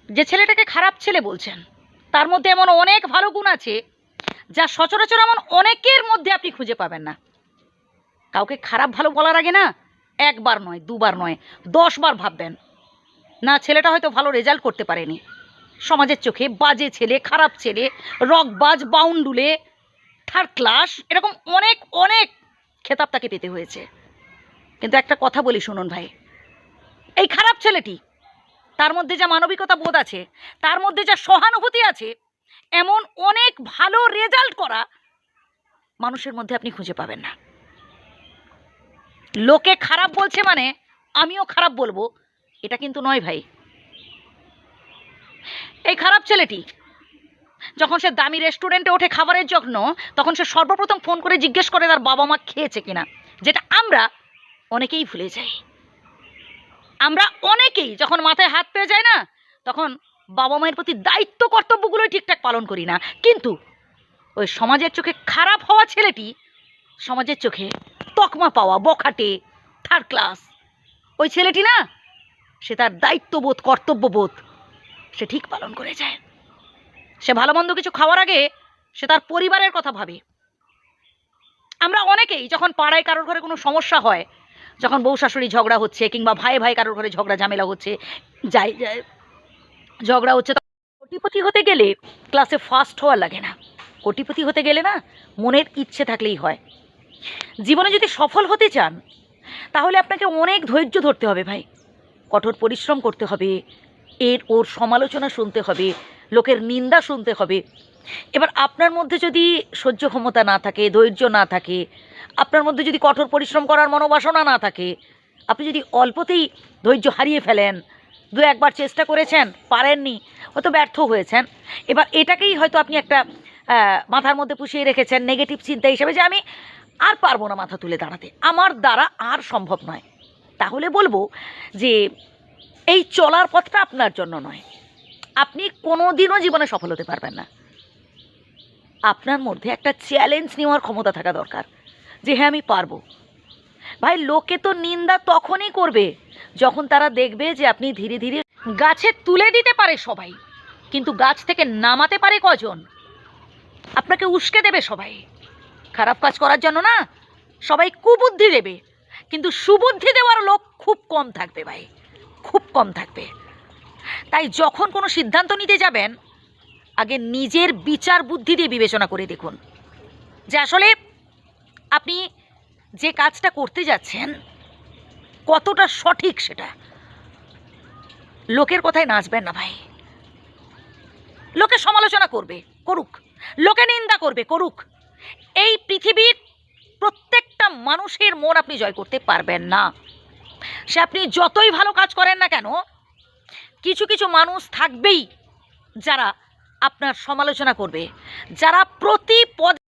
যে ছেলেটাকে খারাপ ছেলে বলছেন, তার মধ্যে এমন অনেক ভালো গুণ আছে যা সচরাচর এমন অনেকের মধ্যে আপনি খুঁজে পাবেন না। কাউকে খারাপ ভালো বলার আগে না একবার নয়, দুবার নয়, 10 বার ভাববেন। না, ছেলেটা হয়তো ভালো রেজাল্ট করতে পারেনি, সমাজের চোখে বাজে ছেলে, খারাপ ছেলে, রকবাজ, বাউন্ডুলে, থার্ড ক্লাস, এরকম অনেক অনেক খেতাব তাকে পেতে হয়েছে। কিন্তু একটা কথা বলি শুনুন ভাই, এই খারাপ ছেলেটি, তার মধ্যে যা মানবিকতা বোধ আছে, তার মধ্যে যা সহানুভূতি আছে, এমন অনেক ভালো রেজাল্ট করা মানুষের মধ্যে আপনি খুঁজে পাবেন না। লোকে খারাপ বলছে মানে আমিও খারাপ বলবো, এটা কিন্তু নয় ভাই। এই খারাপ ছেলেটি যখন সে দামি রেস্টুরেন্টে ওঠে খাবারের জন্য, তখন সে সর্বপ্রথম ফোন করে জিজ্ঞেস করে তার বাবা মা খেয়েছে কিনা, যেটা আমরা অনেকেই ভুলে যাই। আমরা অনেকেই যখন মাথায় হাত পেয়ে যায় না, তখন বাবা মায়ের প্রতি দায়িত্ব কর্তব্যগুলোই ঠিকঠাক পালন করি না। কিন্তু ওই সমাজের চোখে খারাপ হওয়া ছেলেটি, সমাজের চোখে তকমা পাওয়া বখাটে, থার্ড ক্লাস, ওই ছেলেটি না, সে তার দায়িত্ববোধ, কর্তব্যবোধ সে ঠিক পালন করে যায়। সে ভালো মন্দ কিছু খাওয়ার আগে সে তার পরিবারের কথা ভাবে। আমরা অনেকেই যখন পাড়ায় কারোর ঘরে কোনো সমস্যা হয়, যখন বউ শাশুড়ি ঝগড়া হচ্ছে, কিংবা ভাই ভাই কারোর ঘরে ঝগড়া ঝামেলা হচ্ছে, যাই ঝগড়া হচ্ছে, কোটিপতি হতে গেলে ক্লাসে ফার্স্ট হওয়া লাগে না। কোটিপতি হতে গেলে না মনের ইচ্ছে থাকলেই হয়। জীবনে যদি সফল হতে চান, তাহলে আপনাকে অনেক ধৈর্য ধরতে হবে ভাই, কঠোর পরিশ্রম করতে হবে, ওর সমালোচনা শুনতে হবে, লোকের নিন্দা শুনতে হবে। এবার আপনার মধ্যে যদি সহ্য ক্ষমতা না থাকে, ধৈর্য না থাকে, আপনার মধ্যে যদি কঠোর পরিশ্রম করার মনোবাসনা না থাকে, আপনি যদি অল্পতেই ধৈর্য হারিয়ে ফেলেন, দু একবার চেষ্টা করেছেন, পারেননি, হয়তো ব্যর্থ হয়েছেন, এবার এটাকেই হয়তো আপনি একটা মাথার মধ্যে পুষিয়ে রেখেছেন নেগেটিভ চিন্তা হিসেবে, যে আমি আর পারবো না মাথা তুলে দাঁড়াতে, আমার দ্বারা আর সম্ভব নয়, তাহলে বলবো যে এই চলার পথটা আপনার জন্য নয়। আপনি কোনোদিনও জীবনে সফল হতে পারবেন না। আপনার মধ্যে একটা চ্যালেঞ্জ নেওয়ার ক্ষমতা থাকা দরকার, যে হ্যাঁ আমি পারবো। ভাই, লোকে তো নিন্দা তখনই করবে যখন তারা দেখবে যে আপনি ধীরে ধীরে গাছে তুলে দিতে পারে সবাই, কিন্তু গাছ থেকে নামাতে পারে কজন? আপনাকে উস্কে দেবে সবাই, খারাপ কাজ করার জন্য না সবাই কুবুদ্ধি দেবে, কিন্তু সুবুদ্ধি দেওয়ার লোক খুব কম থাকবে ভাই, খুব কম থাকবে। তাই যখন কোনো সিদ্ধান্ত নিতে যাবেন, আগে নিজের বিচার বুদ্ধি দিয়ে বিবেচনা করে দেখুন যে আসলে আপনি যে কাজটা করতে যাচ্ছেন কতটা সঠিক সেটা। লোকের কথায় নাচবেন না ভাই। লোকে সমালোচনা করবে, করুক, লোকে নিন্দা করবে, করুক। এই পৃথিবীর প্রত্যেকটা মানুষের মন আপনি জয় করতে পারবেন না। সে আপনি যতই ভালো কাজ করেন না কেন, কিছু কিছু মানুষ থাকবেই যারা আপনার সমালোচনা করবে, যারা প্রতি পদে